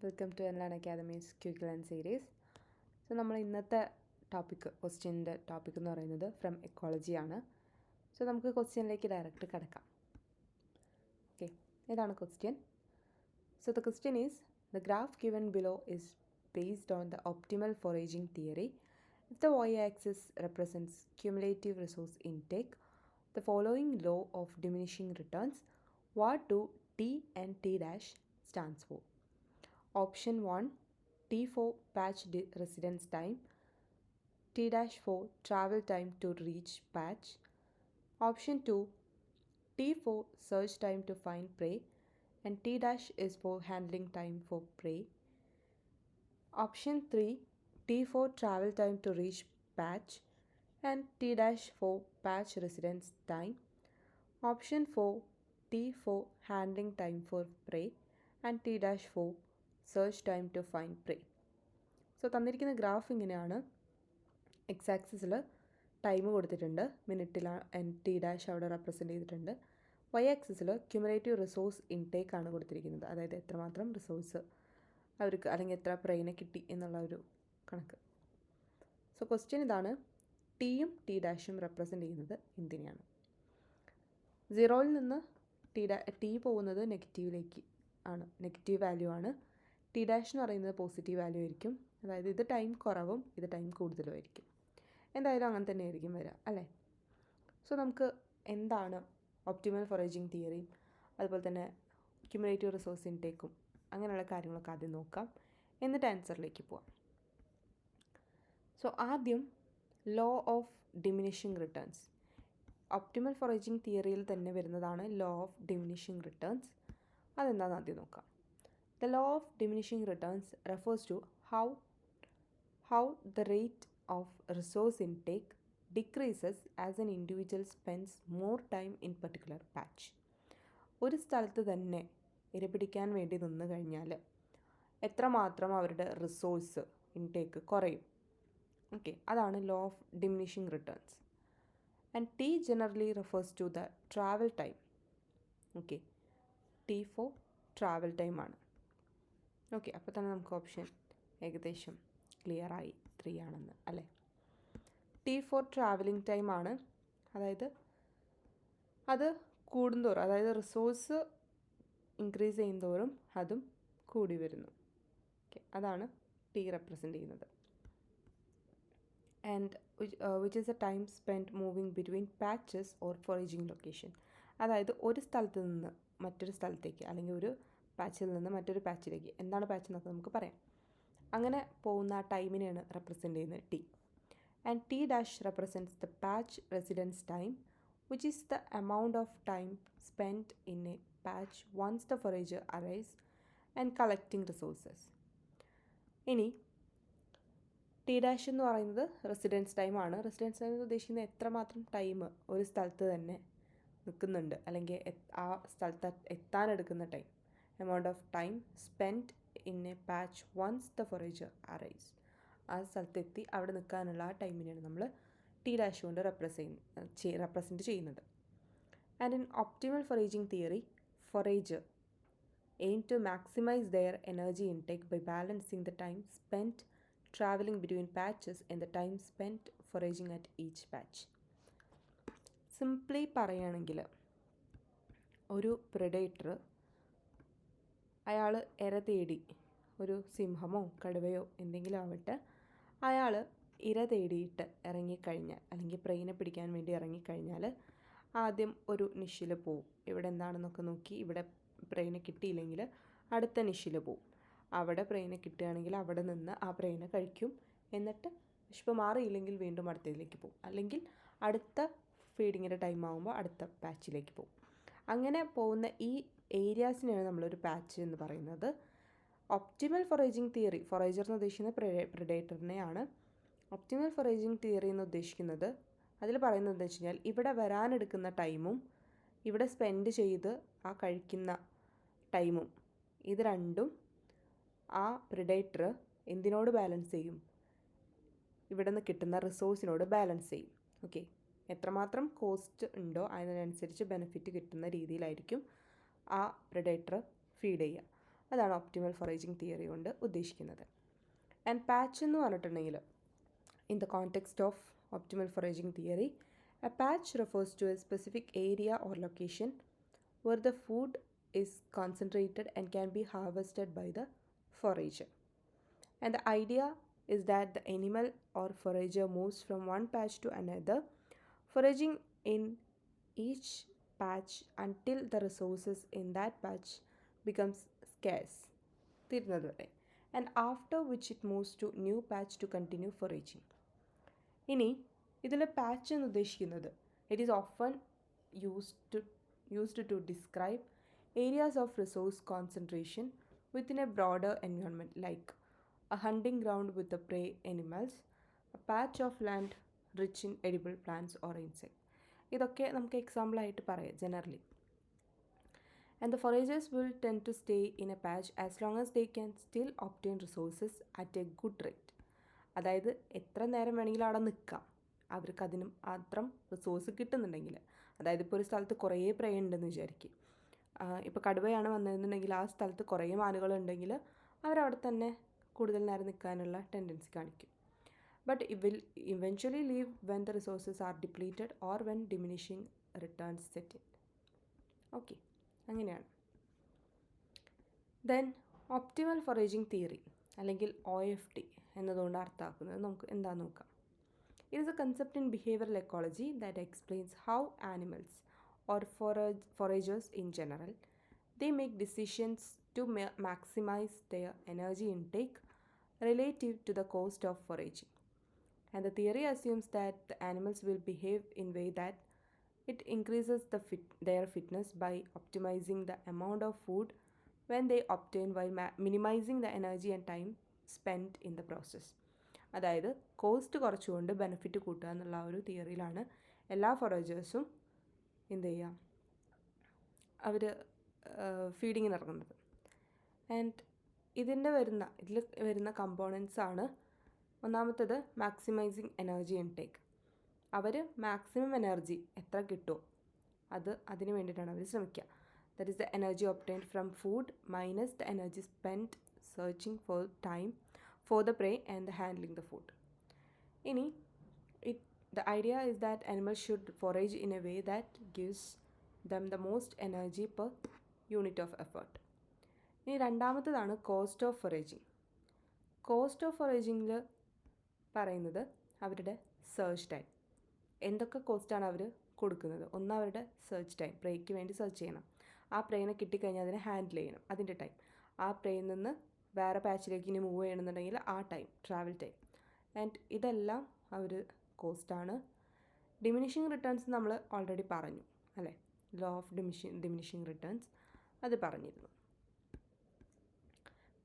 Welcome to Enlan academy's quick series. So നമ്മൾ ഇന്നത്തെ ക്വസ്റ്റ്യൻ്റെ topic എന്ന് പറയുന്നത് ഫ്രം എക്കോളജി ആണ്. സോ നമുക്ക് ക്വസ്റ്റ്യനിലേക്ക് ഡയറക്റ്റ് കിടക്കാം. ഓക്കെ, ഇതാണ് question. So the question is the graph given below is based on the optimal foraging theory. If the y-axis represents cumulative resource intake, the following law of diminishing returns, what do T and T dash stands for? Option 1, T for patch residence time, T dash for travel time to reach patch. Option 2, T for search time to find prey, and T dash is for handling time for prey. Option 3, T for travel time to reach patch, and T dash for patch residence time. Option 4, T for handling time for prey, and T dash for search time to find prey. So തന്നിരിക്കുന്ന graph ഇങ്ങനെയാണ്. X ആക്സിസിൽ time കൊടുത്തിട്ടുണ്ട്, മിനിറ്റിലാണ് T dash അവിടെ represent ചെയ്തിട്ടുണ്ട്. Y ആക്സിസിൽ cumulative resource intake ആണ് കൊടുത്തിരിക്കുന്നത്, അതായത് എത്രമാത്രം റിസോഴ്സ് അവർക്ക് അല്ലെങ്കിൽ എത്ര പ്രൈനെ കിട്ടി എന്നുള്ള ഒരു കണക്ക്. സോ ക്വസ്റ്റ്യൻ ഇതാണ്, ടിയും ടി ഡാഷും റെപ്രസെൻറ്റ് ചെയ്യുന്നത് എന്തിനെയാണ്? സീറോയിൽ നിന്ന് ടി പോകുന്നത് നെഗറ്റീവിലേക്ക് ആണ്, നെഗറ്റീവ് വാല്യൂ ആണ്. ടി ഡാഷ് എന്ന് പറയുന്നത് പോസിറ്റീവ് വാല്യൂ ആയിരിക്കും, അതായത് ഇത് ടൈം കുറവും ഇത് ടൈം കൂടുതലും ആയിരിക്കും. എന്തായാലും അങ്ങനെ തന്നെ ആയിരിക്കും വരിക, അല്ലേ? സോ നമുക്ക് എന്താണ് ഒപ്റ്റിമൽ ഫോറേജിങ് തിയറിയും അതുപോലെ തന്നെ ക്യുമുലേറ്റീവ് റിസോഴ്സ് ഇൻടേക്കും അങ്ങനെയുള്ള കാര്യങ്ങളൊക്കെ ആദ്യം നോക്കാം, എന്നിട്ട് ആൻസറിലേക്ക് പോവാം. സോ ആദ്യം law of diminishing returns. Optimal foraging തിയറിയിൽ തന്നെ വരുന്നതാണ് ലോ ഓഫ് ഡിമിനിഷിങ് റിട്ടേൺസ്. അതെന്താണെന്ന് ആദ്യം നോക്കാം. The law of diminishing returns refers to how the rate of resource intake decreases as an individual spends more time in particular patch. ഒരു സ്ഥലത്ത് തന്നെ ഇരപിടിക്കാൻ വേണ്ടി നിന്ന് കഴിഞ്ഞാൽ എത്രമാത്രം അവരുടെ റിസോഴ്സ് ഇൻടേക്ക് കുറയും. ഓക്കെ, അതാണ് law of diminishing returns. And T generally refers to the travel time. Okay, T for travel time ആണ്. ഓക്കെ, അപ്പോൾ തന്നെ നമുക്ക് ഓപ്ഷൻ ഏകദേശം ക്ലിയറായി 3 ആണെന്ന്, അല്ലേ? ടി ഫോർ ട്രാവലിംഗ് ടൈം ആണ്, അതായത് അത് കൂടുന്തോറും, അതായത് റിസോഴ്സ് ഇൻക്രീസ് ചെയ്യുന്തോറും അതും കൂടി വരുന്നു. ഓക്കെ, അതാണ് ടി റെപ്രസെൻ്റ് ചെയ്യുന്നത്. And which is a time spend moving between patches or foraging location. അതായത് ഒരു സ്ഥലത്ത് നിന്ന് മറ്റൊരു സ്ഥലത്തേക്ക് അല്ലെങ്കിൽ ഒരു പാച്ചിൽ നിന്ന് മറ്റൊരു പാച്ചിലേക്ക്, എന്താണ് പാച്ച് എന്നൊക്കെ നമുക്ക് പറയാം, അങ്ങനെ പോകുന്ന ആ ടൈമിനെയാണ് റെപ്രസെൻ്റ് ചെയ്യുന്നത് T. And T dash represents the patch residence time, which is the amount of time spend in a patch once the forager arrives and collecting resources. ഇനി ടി ഡാഷ് എന്ന് പറയുന്നത് റെസിഡൻസ് ടൈമാണ്. റെസിഡൻസ് ടൈം ഉദ്ദേശിക്കുന്നത് എത്രമാത്രം time ഒരു സ്ഥലത്ത് തന്നെ നിൽക്കുന്നുണ്ട് അല്ലെങ്കിൽ ആ സ്ഥലത്ത് എത്താനെടുക്കുന്ന time. amount of time spent in a patch once the forager arrives. ആ സ്ഥലത്തെത്തി അവിടെ നിൽക്കാനുള്ള ആ ടൈമിനെയാണ് നമ്മൾ ടി ഡാഷ് കൊണ്ട് റെപ്രസെൻറ്റ് ചെയ്യുന്നത്. And in optimal foraging theory, forager aim to maximize their energy intake by balancing the time spent traveling between patches and the time spent foraging at each patch. Simply പറയുകയാണെങ്കിൽ ഒരു predator അയാൾ ഇര തേടി, ഒരു സിംഹമോ കടുവയോ എന്തെങ്കിലും ആവട്ടെ, അയാൾ ഇര തേടിയിട്ട് ഇറങ്ങിക്കഴിഞ്ഞാൽ അല്ലെങ്കിൽ പ്രൈനെ പിടിക്കാൻ വേണ്ടി ഇറങ്ങിക്കഴിഞ്ഞാൽ ആദ്യം ഒരു നിഷിൽ പോവും. ഇവിടെ എന്താണെന്നൊക്കെ നോക്കി, ഇവിടെ പ്രൈനെ കിട്ടിയില്ലെങ്കിൽ അടുത്ത നിഷിൽ പോവും. അവിടെ പ്രൈനെ കിട്ടുകയാണെങ്കിൽ അവിടെ നിന്ന് ആ പ്രൈനെ കഴിക്കും. എന്നിട്ട് വിശപ്പ് മാറിയില്ലെങ്കിൽ വീണ്ടും അടുത്തതിലേക്ക് പോവും, അല്ലെങ്കിൽ അടുത്ത ഫീഡിങ്ങിൻ്റെ ടൈം ആകുമ്പോൾ അടുത്ത പാച്ചിലേക്ക് പോവും. അങ്ങനെ പോകുന്ന ഈ ഏരിയാസിനെയാണ് നമ്മളൊരു പാച്ച് എന്ന് പറയുന്നത്. ഒപ്റ്റിമൽ ഫോറേജിങ് തിയറി, ഫോറേജർ എന്ന് ഉദ്ദേശിക്കുന്നത് പ്രെഡേറ്ററിനെയാണ്. ഒപ്റ്റിമൽ ഫോറേജിങ് തിയറി എന്ന് ഉദ്ദേശിക്കുന്നത്, അതിൽ പറയുന്നത് എന്താ വെച്ച് കഴിഞ്ഞാൽ, ഇവിടെ വരാനെടുക്കുന്ന ടൈമും ഇവിടെ സ്പെൻഡ് ചെയ്ത് ആ കഴിക്കുന്ന ടൈമും, ഇത് രണ്ടും ആ പ്രെഡേറ്റർ എന്തിനോട് ബാലൻസ് ചെയ്യും? ഇവിടെ നിന്ന് കിട്ടുന്ന റിസോഴ്സിനോട് ബാലൻസ് ചെയ്യും. ഓക്കെ, എത്രമാത്രം കോസ്റ്റ് ഉണ്ടോ അതിനനുസരിച്ച് ബെനിഫിറ്റ് കിട്ടുന്ന രീതിയിലായിരിക്കും ആ പ്രെഡേറ്റർ ഫീഡ് ചെയ്യുക. അതാണ് ഒപ്റ്റിമൽ ഫോറേജിങ് തിയറി കൊണ്ട് ഉദ്ദേശിക്കുന്നത്. ആൻഡ് പാച്ച് എന്ന് പറഞ്ഞിട്ടുണ്ടെങ്കിൽ in the context of optimal foraging theory, a patch refers to a specific area or location where the food is concentrated and can be harvested by the forager. And the idea is that the animal or forager moves from one patch to another, foraging in each patch until the resources in that patch becomes scarce, and after which it moves to new patch to continue foraging. ഇനി ഇതിൽ patch എന്ന് ഉദ്ദേശിക്കുന്നത് it is often used to describe areas of resource concentration within a broader environment like a hunting ground with the prey animals, a patch of land rich in edible plants or insect. ഇതൊക്കെ നമുക്ക് എക്സാമ്പിളായിട്ട് പറയാം generally. And the foragers will tend to stay in a patch as long as they can still obtain resources at a good rate. അതായത് എത്ര നേരം വേണമെങ്കിലും അവിടെ നിൽക്കാം, അവർക്ക് അതിനും മാത്രം റിസോഴ്സ് കിട്ടുന്നുണ്ടെങ്കിൽ. അതായത് ഇപ്പോൾ ഒരു സ്ഥലത്ത് കുറേ പ്രേ ഉണ്ടെന്ന് വിചാരിക്കും, ഇപ്പോൾ കടുവയാണ് വന്നതെന്നുണ്ടെങ്കിൽ ആ സ്ഥലത്ത് കുറേ മാനുകളുണ്ടെങ്കിൽ അവരവിടെ തന്നെ കൂടുതൽ നേരം നിൽക്കാനുള്ള ടെൻഡൻസി കാണിക്കും. But will eventually leave when the resources R depleted or when diminishing returns set in. Okay, അങ്ങനെയാണ്. ദെൻ ഒപ്റ്റിമൽ ഫോറേജിങ് തിയറി അല്ലെങ്കിൽ OFT എന്നതുകൊണ്ട് അർത്ഥമാക്കുന്നത് നമുക്ക് എന്താണെന്ന് നോക്കാം. It is a concept in behavioral ecology that explains how animals or foragers in general, they make decisions to maximize their energy intake relative to the cost of foraging. And the theory assumes that the animals will behave in a way that it increases their fitness by optimizing the amount of food when they obtain while minimizing the energy and time spent in the process. അതായത് cost കുറച്ചുകൊണ്ട് benefit കൂട്ടുക എന്നുള്ള ആ ഒരു തിയറിയിലാണ് എല്ലാ ഫോറേജേഴ്സും എന്ത് ചെയ്യുക, അവർ ഫീഡിങ്ങിന് ഇറങ്ങുന്നത്. ആൻഡ് ഇതിൽ വരുന്ന കമ്പോണൻസ് ആണ് ഒന്നാമത്തേത് മാക്സിമൈസിങ് എനർജി ഇൻടേക്ക്. അവർ മാക്സിമം എനർജി എത്ര കിട്ടുമോ അതിന് വേണ്ടിയിട്ടാണ് അവർ ശ്രമിക്കുക. That is the energy obtained from food minus the energy spend searching for time for the prey and the handling the food. The idea is that animals should forage in a way that gives them the most energy per unit of effort. ഇനി രണ്ടാമത്തേതാണ് cost of ഫോറേജിങ്. Cost of ഫോറേജിങ്ങിൽ പറയുന്നത് അവരുടെ search time. എന്തൊക്കെ കോസ്റ്റാണ് അവർ കൊടുക്കുന്നത്? ഒന്ന് അവരുടെ search time, പ്രേയ്ക്ക് വേണ്ടി search ചെയ്യണം. ആ പ്രേയിനെ കിട്ടിക്കഴിഞ്ഞാൽ അതിനെ ഹാൻഡിൽ ചെയ്യണം, അതിൻ്റെ ടൈം. ആ പ്രേയിൽ നിന്ന് വേറെ പാച്ചിലേക്ക് ഇനി മൂവ് ചെയ്യണമെന്നുണ്ടെങ്കിൽ ആ ടൈം, ട്രാവൽ ടൈം. ആൻഡ് ഇതെല്ലാം അവർ കോസ്റ്റാണ്. ഡിമിനിഷിങ് റിട്ടേൺസ് നമ്മൾ ഓൾറെഡി പറഞ്ഞു അല്ലേ, ലോ ഓഫ് ഡിമിനിഷിങ് റിട്ടേൺസ് അത് പറഞ്ഞിരുന്നു.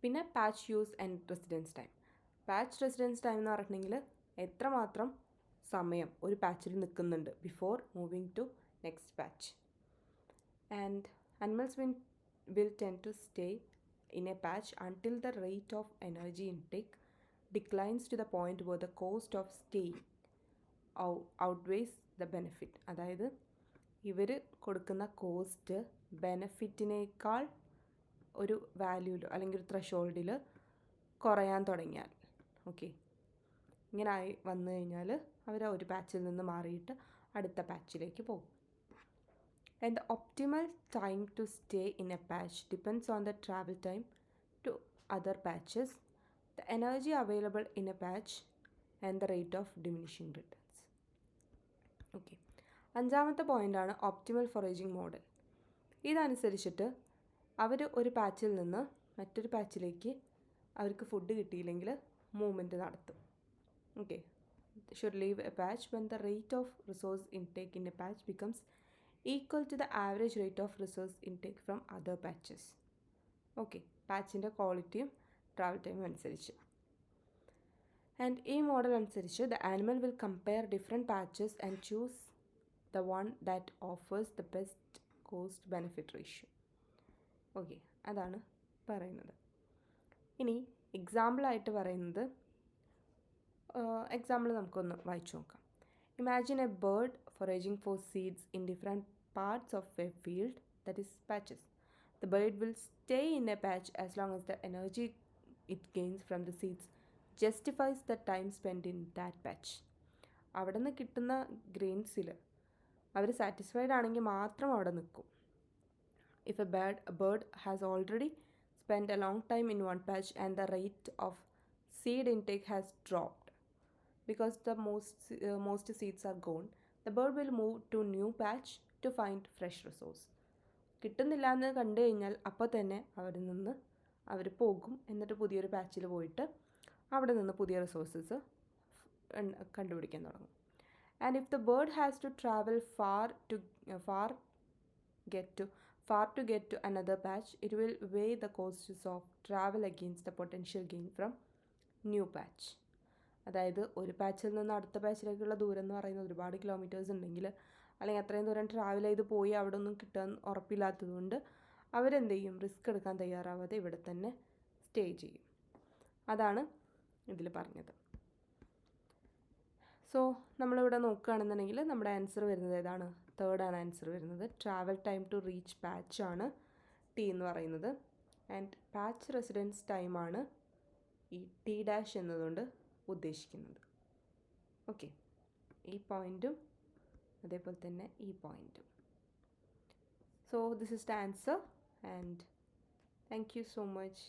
പിന്നെ patch use and residence time. Patch residence time എന്ന് പറഞ്ഞിട്ടുണ്ടെങ്കിൽ എത്രമാത്രം സമയം ഒരു പാച്ചിൽ നിൽക്കുന്നുണ്ട് before moving to next patch. And animals will tend to stay in a patch until the rate of energy intake declines to the point where the cost of staying outweighs the benefit. അതായത് ഇവർ കൊടുക്കുന്ന cost ബെനഫിറ്റിനേക്കാൾ ഒരു വാല്യൂയിൽ അല്ലെങ്കിൽ ഒരു ത്രഷോൾഡിൽ കുറയാൻ തുടങ്ങിയാൽ, okay, ഇങ്ങനെ ആയി വന്നു കഴിഞ്ഞാൽ അവർ ഒരു പാച്ചിൽ നിന്ന് മാറിയിട്ട് അടുത്ത പാച്ചിലേക്ക് പോകും. And the optimal time to stay in a patch depends on the travel time to other patches, the energy available in a patch, and the rate of diminishing returns. Okay. അഞ്ചാമത്തെ പോയിൻ്റാണ് ഒപ്റ്റിമൽ ഫോറേജിങ് മോഡൽ. ഇതനുസരിച്ചിട്ട് അവർ ഒരു പാച്ചിൽ നിന്ന് മറ്റൊരു പാച്ചിലേക്ക് അവർക്ക് food കിട്ടിയില്ലെങ്കിൽ movement നടത്തും. Okay, should leave a patch when the rate of resource intake in a patch becomes equal to the average rate of resource intake from other patches. Okay, പാച്ചിൻ്റെ ക്വാളിറ്റിയും travel ടൈമും അനുസരിച്ച്. ആൻഡ് ഈ model അനുസരിച്ച് the animal will compare different patches and choose the one that offers the best cost benefit ratio. Okay, അതാണ് പറയുന്നത്. ഇനി എക്സാമ്പിളായിട്ട് പറയുന്നത്, എക്സാമ്പിൾ നമുക്കൊന്ന് വായിച്ചു നോക്കാം. Imagine a bird foraging for seeds in different parts of a field, that is patches. The bird will stay in a patch as long as the energy it gains from the seeds justifies the time spent in that patch. അവിടെ നിന്ന് കിട്ടുന്ന ഗ്രെയിൻസിൽ അവർ satisfied ആണെങ്കിൽ മാത്രം അവിടെ നിൽക്കും. If a bird has already spent a long time in one patch and the rate of seed intake has dropped because the most seeds are gone, the bird will move to new patch to find fresh resource. കിട്ടുന്നില്ല എന്ന് കണ്ടു കഴിഞ്ഞാൽ അപ്പോൾ തന്നെ അവിടെ നിന്ന് അവർ പോകും. എന്നിട്ട് പുതിയൊരു പാച്ചിൽ പോയിട്ട് അവിടെ നിന്ന് പുതിയ റിസോഴ്സസ് കണ്ടുപിടിക്കാൻ തുടങ്ങും. And if the bird has to travel far to get to another patch, it will weigh the costs of travel against the potential gain from new patch. അതായത് ഒരു പാച്ചിൽ നിന്ന് അടുത്ത പാച്ചിലേക്കുള്ള ദൂരം എന്ന് പറയുന്നത് ഒരുപാട് കിലോമീറ്റേഴ്സ് ഉണ്ടെങ്കിൽ, അല്ലെങ്കിൽ അത്രയും ദൂരം ട്രാവൽ ചെയ്ത് പോയി അവിടെ ഒന്നും കിട്ടാൻ ഉറപ്പില്ലാത്തതുകൊണ്ട് അവരെന്ത് ചെയ്യും, റിസ്ക് എടുക്കാൻ തയ്യാറാവാതെ ഇവിടെ തന്നെ സ്റ്റേ ചെയ്യും. അതാണ് ഇതിൽ പറഞ്ഞത്. സോ നമ്മളിവിടെ നോക്കുകയാണെന്നുണ്ടെങ്കിൽ നമ്മുടെ ആൻസർ വരുന്നത് ഏതാണ്? തേർഡാണ് ആൻസർ വരുന്നത്. Travel time to reach patch ആണ് ടി എന്ന് പറയുന്നത്. ആൻഡ് പാച്ച് റെസിഡൻസ് ടൈമാണ് ഈ ടി ഡാഷ് എന്നതുകൊണ്ട് ഉദ്ദേശിക്കുന്നത്. ഓക്കെ, ഈ പോയിൻറ്റും അതേപോലെ തന്നെ ഈ പോയിൻറ്റും. So this is the answer and thank you so much.